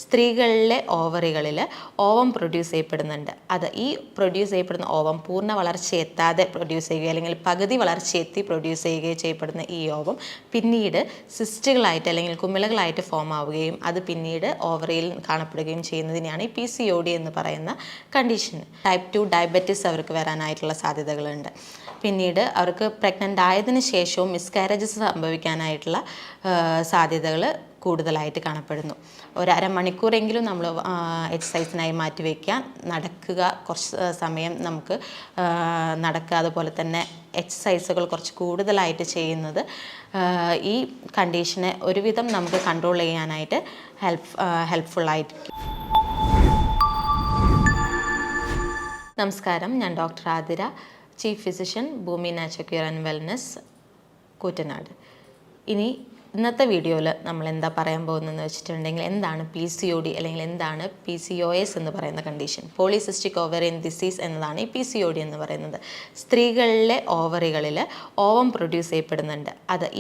സ്ത്രീകളിലെ ഓവറികളിൽ ovum produce ചെയ്യപ്പെടുന്നുണ്ട്. ഈ produce ചെയ്യപ്പെടുന്ന ഓവം പൂർണ്ണ വളർച്ചയെത്താതെ പ്രൊഡ്യൂസ് ചെയ്യുകയോ അല്ലെങ്കിൽ പകുതി വളർച്ചയെത്തി പ്രൊഡ്യൂസ് ചെയ്യുകയോ ചെയ്യപ്പെടുന്ന ഈ ഓവം പിന്നീട് സിസ്റ്റുകളായിട്ട് അല്ലെങ്കിൽ കുമിളകളായിട്ട് ഫോം ആവുകയും അത് പിന്നീട് ഓവറിയിൽ കാണപ്പെടുകയും ചെയ്യുന്നതിനെയാണ് ഈ PCOD എന്ന് പറയുന്ന കണ്ടീഷൻ. ടൈപ്പ് 2 ഡയബറ്റിസ് അവർക്ക് വരാനായിട്ടുള്ള സാധ്യതകളുണ്ട്. പിന്നീട് അവർക്ക് പ്രഗ്നൻ്റ് ആയതിനു ശേഷവും മിസ്കാരേജസ് സംഭവിക്കാനായിട്ടുള്ള സാധ്യതകൾ കൂടുതലായിട്ട് കാണപ്പെടുന്നു. ഒരു അരമണിക്കൂറെങ്കിലും നമ്മൾ എക്സസൈസിനായി മാറ്റിവെക്കുക, നടക്കുക, കുറച്ച് സമയം നമുക്ക് നടക്കുക, അതുപോലെ തന്നെ എക്സസൈസുകൾ കുറച്ച് കൂടുതലായിട്ട് ചെയ്യുന്നത് ഈ കണ്ടീഷനെ ഒരുവിധം നമുക്ക് കൺട്രോൾ ചെയ്യാനായിട്ട് ഹെൽപ്ഫുള്ളായിരിക്കും. നമസ്കാരം, ഞാൻ doctor Athira, chief physician, Bhoomi nature cure and wellness, Koottanad. ഇന്നത്തെ വീഡിയോയിൽ നമ്മൾ എന്താ പറയാൻ പോകുന്നതെന്ന് വെച്ചിട്ടുണ്ടെങ്കിൽ എന്താണ് PCOD അല്ലെങ്കിൽ എന്താണ് PCOS എന്ന് പറയുന്ന കണ്ടീഷൻ. പോളിസിസ്റ്റിക് ഓവറിയൻ ഡിസീസ് എന്നതാണ് ഈ PCOD എന്ന് പറയുന്നത്. സ്ത്രീകളിലെ ഓവറികളിൽ ഓവം പ്രൊഡ്യൂസ് ചെയ്യപ്പെടുന്നുണ്ട്.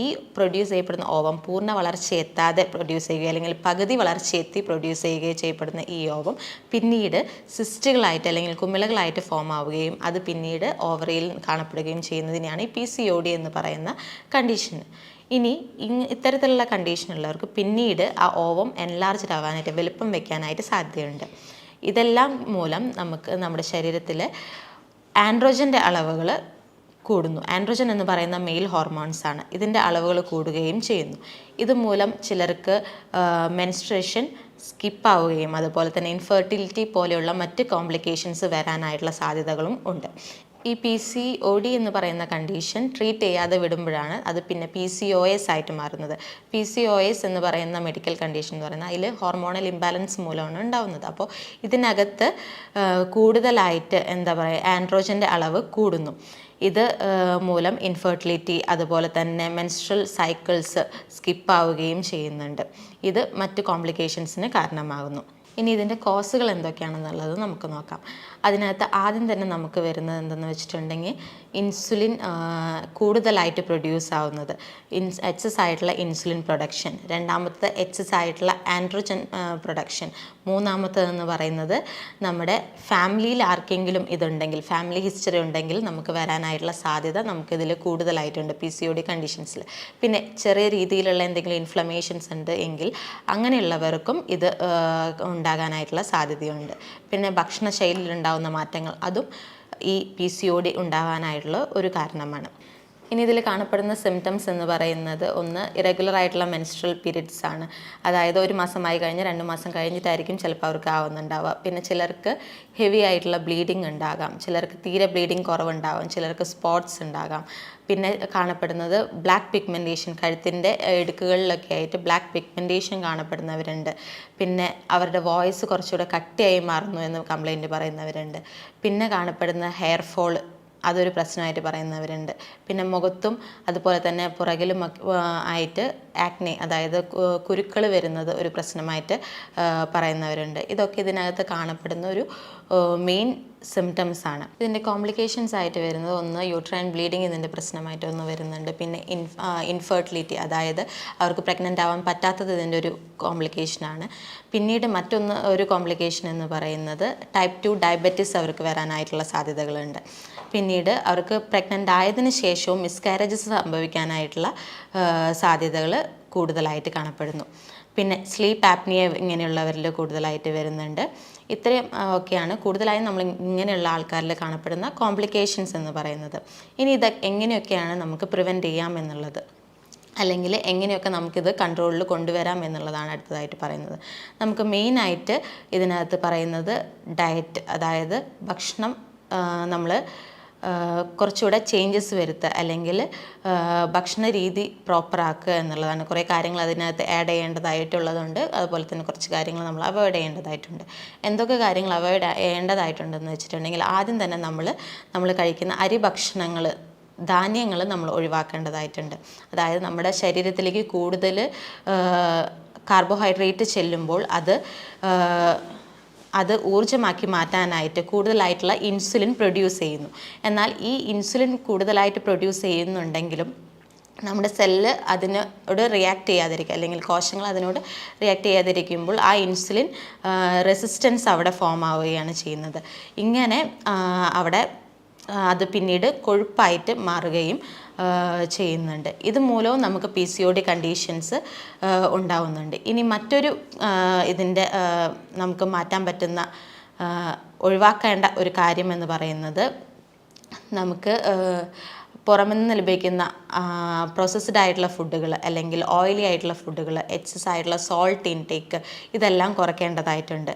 ഈ പ്രൊഡ്യൂസ് ചെയ്യപ്പെടുന്ന ഓവം പൂർണ്ണ വളർച്ചയെത്താതെ പ്രൊഡ്യൂസ് ചെയ്യുകയോ അല്ലെങ്കിൽ പകുതി വളർച്ചയെത്തി പ്രൊഡ്യൂസ് ചെയ്യുകയോ ചെയ്യപ്പെടുന്ന ഈ ഓവം പിന്നീട് സിസ്റ്റുകളായിട്ട് അല്ലെങ്കിൽ കുമിളകളായിട്ട് ഫോം ആവുകയും അത് പിന്നീട് ഓവറിയിൽ കാണപ്പെടുകയും ചെയ്യുന്നതിനെയാണ് ഈ PCOD എന്ന് പറയുന്ന കണ്ടീഷൻ. ഇത്തരത്തിലുള്ള കണ്ടീഷനുള്ളവർക്ക് പിന്നീട് ആ ഓവം എൻലാർജ്ഡ് ആവാനായിട്ട് വലുപ്പം വെക്കാനായിട്ട് സാധ്യതയുണ്ട്. ഇതെല്ലാം മൂലം നമുക്ക് നമ്മുടെ ശരീരത്തിൽ ആൻഡ്രോജൻ്റെ അളവുകൾ കൂടുന്നു. ആൻഡ്രോജൻ എന്ന് പറയുന്ന മെയിൽ ഹോർമോൺസാണ്. ഇതിൻ്റെ അളവുകൾ കൂടുകയും ചെയ്യുന്നു. ഇതുമൂലം ചിലർക്ക് മെൻസ്ട്രേഷൻ സ്കിപ്പാവുകയും അതുപോലെ തന്നെ ഇൻഫെർട്ടിലിറ്റി പോലെയുള്ള മറ്റ് കോംപ്ലിക്കേഷൻസ് വരാനായിട്ടുള്ള സാധ്യതകളും ഉണ്ട്. ഈ PCOD എന്ന് പറയുന്ന കണ്ടീഷൻ ട്രീറ്റ് ചെയ്യാതെ വിടുമ്പോഴാണ് അത് പിന്നെ PCOS ആയിട്ട് മാറുന്നത്. PCOS എന്ന് പറയുന്ന മെഡിക്കൽ കണ്ടീഷൻ എന്ന് പറയുന്നത് അതിൽ ഹോർമോണൽ ഇംബാലൻസ് മൂലമാണ് ഉണ്ടാവുന്നത്. അപ്പോൾ ഇതിനകത്ത് കൂടുതലായിട്ട് ആൻഡ്രോജൻ്റെ അളവ് കൂടുന്നു. ഇത് മൂലം ഇൻഫെർട്ടിലിറ്റി അതുപോലെ തന്നെ മെൻസ്ട്രൽ സൈക്കിൾസ് സ്കിപ്പാവുകയും ചെയ്യുന്നുണ്ട്. ഇത് മറ്റ് കോംപ്ലിക്കേഷൻസിന് കാരണമാകുന്നു. ഇതിൻ്റെ കോസുകൾ എന്തൊക്കെയാണെന്നുള്ളത് നമുക്ക് നോക്കാം. അതിനകത്ത് ആദ്യം തന്നെ നമുക്ക് വരുന്നത് എന്തെന്ന് വെച്ചിട്ടുണ്ടെങ്കിൽ ഇൻസുലിൻ കൂടുതലായിട്ട് പ്രൊഡ്യൂസ് ആവുന്നത്, എക്സസ് ആയിട്ടുള്ള ഇൻസുലിൻ പ്രൊഡക്ഷൻ. രണ്ടാമത്തെ എക്സസ് ആയിട്ടുള്ള ആൻഡ്രോജൻ പ്രൊഡക്ഷൻ. മൂന്നാമത്തേതെന്ന് പറയുന്നത് നമ്മുടെ ഫാമിലിയിൽ ആർക്കെങ്കിലും ഇതുണ്ടെങ്കിൽ, ഫാമിലി ഹിസ്റ്ററി ഉണ്ടെങ്കിൽ നമുക്ക് വരാനായിട്ടുള്ള സാധ്യത നമുക്കിതിൽ കൂടുതലായിട്ടുണ്ട് PCOD കണ്ടീഷൻസിൽ. പിന്നെ ചെറിയ രീതിയിലുള്ള എന്തെങ്കിലും ഇൻഫ്ലമേഷൻസ് ഉണ്ട് എങ്കിൽ അങ്ങനെയുള്ളവർക്കും ഇത് ഉണ്ടാകാനായിട്ടുള്ള സാധ്യതയുണ്ട്. പിന്നെ ഭക്ഷണശൈലിയിൽ ഉണ്ടാകുന്ന മാറ്റങ്ങൾ അതും ഈ PCOD ഉണ്ടാകാനായിട്ടുള്ള ഒരു കാരണമാണ്. ഇതിൽ കാണപ്പെടുന്ന സിംറ്റംസ് എന്ന് പറയുന്നത് ഒന്ന് ഇറഗുലർ ആയിട്ടുള്ള മെൻസ്ട്രൽ പീരിയഡ്സ് ആണ്. അതായത് 1 മാസമായി കഴിഞ്ഞ് 2 മാസം കഴിഞ്ഞിട്ടായിരിക്കും ചിലപ്പോൾ അവർക്ക് ആവുന്നുണ്ടാവുക. പിന്നെ ചിലർക്ക് ഹെവി ആയിട്ടുള്ള ബ്ലീഡിങ് ഉണ്ടാകാം, ചിലർക്ക് തീരെ ബ്ലീഡിങ് കുറവുണ്ടാകാം, ചിലർക്ക് സ്പോട്ട്സ് ഉണ്ടാകാം. പിന്നെ കാണപ്പെടുന്നത് ബ്ലാക്ക് പിഗ്മെൻറ്റേഷൻ, കഴുത്തിൻ്റെ ഇടുക്കുകളിലൊക്കെ ആയിട്ട് ബ്ലാക്ക് പിഗ്മെൻറ്റേഷൻ കാണപ്പെടുന്നവരുണ്ട്. പിന്നെ അവരുടെ വോയിസ് കുറച്ചുകൂടെ കട്ടിയായി മാറുന്നു എന്ന് കംപ്ലൈൻറ്റ് പറയുന്നവരുണ്ട്. പിന്നെ കാണപ്പെടുന്ന ഹെയർ ഫോൾ, അതൊരു പ്രശ്നമായിട്ട് പറയുന്നവരുണ്ട്. പിന്നെ മുഖത്തും അതുപോലെ തന്നെ പുറകിലും ആയിട്ട് ആക്നെ, അതായത് കുരുക്കൾ വരുന്നത് ഒരു പ്രശ്നമായിട്ട് പറയുന്നവരുണ്ട്. ഇതൊക്കെ ഇതിനകത്ത് കാണപ്പെടുന്ന ഒരു മെയിൻ സിംറ്റംസ് ആണ്. ഇതിൻ്റെ കോംപ്ലിക്കേഷൻസ് ആയിട്ട് വരുന്നത് ഒന്ന് യൂട്രൈൻ ബ്ലീഡിങ് ഇതിൻ്റെ പ്രശ്നമായിട്ട് ഒന്ന് വരുന്നുണ്ട്. പിന്നെ ഇൻഫെർട്ടിലിറ്റി, അതായത് അവർക്ക് പ്രഗ്നൻ്റ് ആവാൻ പറ്റാത്തത് ഇതിൻ്റെ ഒരു കോംപ്ലിക്കേഷനാണ്. പിന്നീട് ഒരു കോംപ്ലിക്കേഷൻ എന്ന് പറയുന്നത് ടൈപ്പ് 2 ഡയബറ്റിസ് അവർക്ക് വരാനായിട്ടുള്ള സാധ്യതകളുണ്ട്. പിന്നീട് അവർക്ക് പ്രഗ്നൻ്റ് ആയതിനു ശേഷവും മിസ്കാരേജസ് സംഭവിക്കാനായിട്ടുള്ള സാധ്യതകൾ കൂടുതലായിട്ട് കാണപ്പെടുന്നു. പിന്നെ സ്ലീപ്പ് ആപ്നിയ ഇങ്ങനെയുള്ളവരിൽ കൂടുതലായിട്ട് വരുന്നുണ്ട്. ഇത്രയും ഒക്കെയാണ് കൂടുതലായും നമ്മൾ ഇങ്ങനെയുള്ള ആൾക്കാരിൽ കാണപ്പെടുന്ന കോംപ്ലിക്കേഷൻസ് എന്ന് പറയുന്നത്. ഇത് എങ്ങനെയൊക്കെയാണ് നമുക്ക് പ്രിവെൻറ്റ് ചെയ്യാം എന്നുള്ളത്, അല്ലെങ്കിൽ എങ്ങനെയൊക്കെ നമുക്കിത് കൺട്രോളിൽ കൊണ്ടുവരാം എന്നുള്ളതാണ് അടുത്തതായിട്ട് പറയുന്നത്. നമുക്ക് മെയിനായിട്ട് ഇതിനകത്ത് പറയുന്നത് ഡയറ്റ്, അതായത് ഭക്ഷണം നമ്മൾ കുറച്ചുകൂടെ ചേഞ്ചസ് വരുത്തുക, അല്ലെങ്കിൽ ഭക്ഷണ രീതി പ്രോപ്പറാക്കുക എന്നുള്ളതാണ്. കുറേ കാര്യങ്ങൾ അതിനകത്ത് ആഡ് ചെയ്യേണ്ടതായിട്ടുള്ളതുണ്ട്. അതുപോലെ തന്നെ കുറച്ച് കാര്യങ്ങൾ നമ്മൾ അവോയ്ഡ് ചെയ്യേണ്ടതായിട്ടുണ്ട്. എന്തൊക്കെ കാര്യങ്ങൾ അവോയ്ഡ് ചെയ്യേണ്ടതായിട്ടുണ്ടെന്ന് വെച്ചിട്ടുണ്ടെങ്കിൽ ആദ്യം തന്നെ നമ്മൾ കഴിക്കുന്ന അരി ഭക്ഷണങ്ങൾ, ധാന്യങ്ങൾ നമ്മൾ ഒഴിവാക്കേണ്ടതായിട്ടുണ്ട്. അതായത് നമ്മുടെ ശരീരത്തിലേക്ക് കൂടുതൽ കാർബോഹൈഡ്രേറ്റ് ചെല്ലുമ്പോൾ അത് ഊർജ്ജമാക്കി മാറ്റാനായിട്ട് കൂടുതലായിട്ടുള്ള ഇൻസുലിൻ പ്രൊഡ്യൂസ് ചെയ്യുന്നു. എന്നാൽ ഈ ഇൻസുലിൻ കൂടുതലായിട്ട് പ്രൊഡ്യൂസ് ചെയ്യുന്നുണ്ടെങ്കിലും നമ്മുടെ സെല്ല് അതിനോട് റിയാക്ട് ചെയ്യാതിരിക്കുക, അല്ലെങ്കിൽ കോശങ്ങൾ അതിനോട് റിയാക്ട് ചെയ്യാതിരിക്കുമ്പോൾ ആ ഇൻസുലിൻ റെസിസ്റ്റൻസ് അവിടെ ഫോം ആവുകയാണ് ചെയ്യുന്നത്. ഇങ്ങനെ അവിടെ അത് പിന്നീട് കൊഴുപ്പായിട്ട് മാറുകയും ചെയ്യുന്നുണ്ട്. ഇതുമൂലവും നമുക്ക് PCOD കണ്ടീഷൻസ് ഉണ്ടാവുന്നുണ്ട്. ഇനി മറ്റൊരു ഇതിൻ്റെ നമുക്ക് മാറ്റാൻ പറ്റുന്ന ഒഴിവാക്കേണ്ട ഒരു കാര്യം എന്ന് പറയുന്നത്, നമുക്ക് പുറമെ നിന്ന് ലഭിക്കുന്ന പ്രോസസ്ഡ് ആയിട്ടുള്ള ഫുഡുകൾ അല്ലെങ്കിൽ ഓയിലി ആയിട്ടുള്ള ഫുഡുകൾ, എക്സസ് ആയിട്ടുള്ള സോൾട്ട് ഇൻടേക്ക്, ഇതെല്ലാം കുറയ്ക്കേണ്ടതായിട്ടുണ്ട്.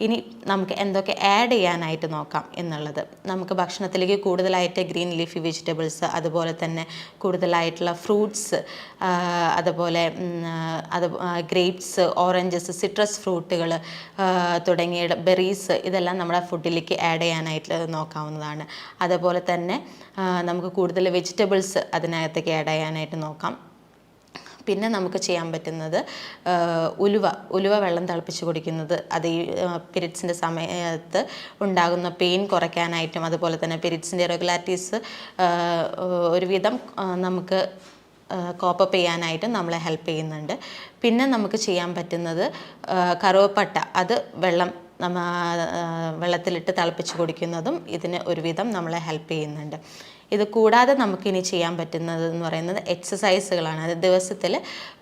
ഇനി നമുക്ക് എന്തൊക്കെ ആഡ് ചെയ്യാനായിട്ട് നോക്കാം എന്നുള്ളത്. നമുക്ക് ഭക്ഷണത്തിലേക്ക് കൂടുതലായിട്ട് ഗ്രീൻ ലീഫി വെജിറ്റബിൾസ്, അതുപോലെ തന്നെ കൂടുതലായിട്ടുള്ള ഫ്രൂട്ട്സ്, അതുപോലെ ഗ്രേപ്സ്, ഓറഞ്ചസ്, സിട്രസ് ഫ്രൂട്ടുകൾ തുടങ്ങിയ ബെറീസ്, ഇതെല്ലാം നമ്മുടെ ഫുഡിലേക്ക് ആഡ് ചെയ്യാനായിട്ട് നോക്കാവുന്നതാണ്. അതുപോലെ തന്നെ നമുക്ക് കൂടുതൽ വെജിറ്റബിൾസ് അതിനകത്തേക്ക് ആഡ് ചെയ്യാനായിട്ട് നോക്കാം. പിന്നെ നമുക്ക് ചെയ്യാൻ പറ്റുന്നത് ഉലുവ വെള്ളം തിളപ്പിച്ച് കുടിക്കുന്നത്, അത് ഈ പീരിയഡ്സിൻ്റെ സമയത്ത് ഉണ്ടാകുന്ന പെയിൻ കുറയ്ക്കാനായിട്ടും അതുപോലെ തന്നെ പീരിയഡ്സിൻ്റെ ഇറഗുലാരിറ്റീസ് ഒരുവിധം നമുക്ക് കോപ്പപ്പ് ചെയ്യാനായിട്ടും നമ്മളെ ഹെൽപ്പ് ചെയ്യുന്നുണ്ട്. പിന്നെ നമുക്ക് ചെയ്യാൻ പറ്റുന്നത് കറുവപ്പട്ട, അത് വെള്ളത്തിലിട്ട് തിളപ്പിച്ച് കുടിക്കുന്നതും ഇതിന് ഒരുവിധം നമ്മളെ ഹെൽപ്പ് ചെയ്യുന്നുണ്ട്. ഇത് കൂടാതെ നമുക്കിനി ചെയ്യാൻ പറ്റുന്നത് എന്ന് പറയുന്നത് എക്സസൈസുകളാണ്. അത് ദിവസത്തിൽ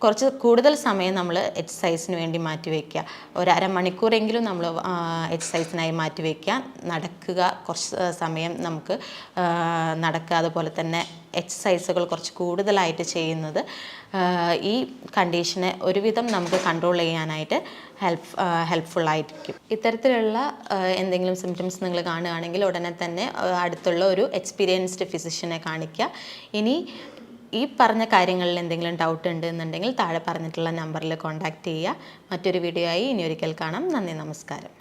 കുറച്ച് കൂടുതൽ സമയം നമ്മൾ എക്സസൈസിന് വേണ്ടി മാറ്റിവെക്കുക. ഒരു അരമണിക്കൂറെങ്കിലും നമ്മൾ എക്സസൈസിനായി മാറ്റിവെക്കുക. നടക്കുക, കുറച്ച് സമയം നമുക്ക് നടക്കുക. അതുപോലെ തന്നെ എക്സസൈസുകൾ കുറച്ച് കൂടുതലായിട്ട് ചെയ്യുന്നത് ഈ കണ്ടീഷനെ ഒരുവിധം നമുക്ക് കൺട്രോൾ ചെയ്യാനായിട്ട് ഹെൽപ്ഫുള്ളായിരിക്കും. ഇത്തരത്തിലുള്ള എന്തെങ്കിലും സിംറ്റംസ് നിങ്ങൾ കാണുകയാണെങ്കിൽ ഉടനെ തന്നെ അടുത്തുള്ള ഒരു എക്സ്പീരിയൻസ്ഡ് ഫിസിഷ്യനെ കാണിക്കുക. ഇനി ഈ പറഞ്ഞ കാര്യങ്ങളിൽ എന്തെങ്കിലും ഡൗട്ട് ഉണ്ട് എന്നുണ്ടെങ്കിൽ താഴെ പറഞ്ഞിട്ടുള്ള നമ്പറിൽ കോൺടാക്റ്റ് ചെയ്യുക. മറ്റൊരു വീഡിയോ ആയി ഇനി ഒരിക്കൽ കാണാം. നന്ദി, നമസ്കാരം.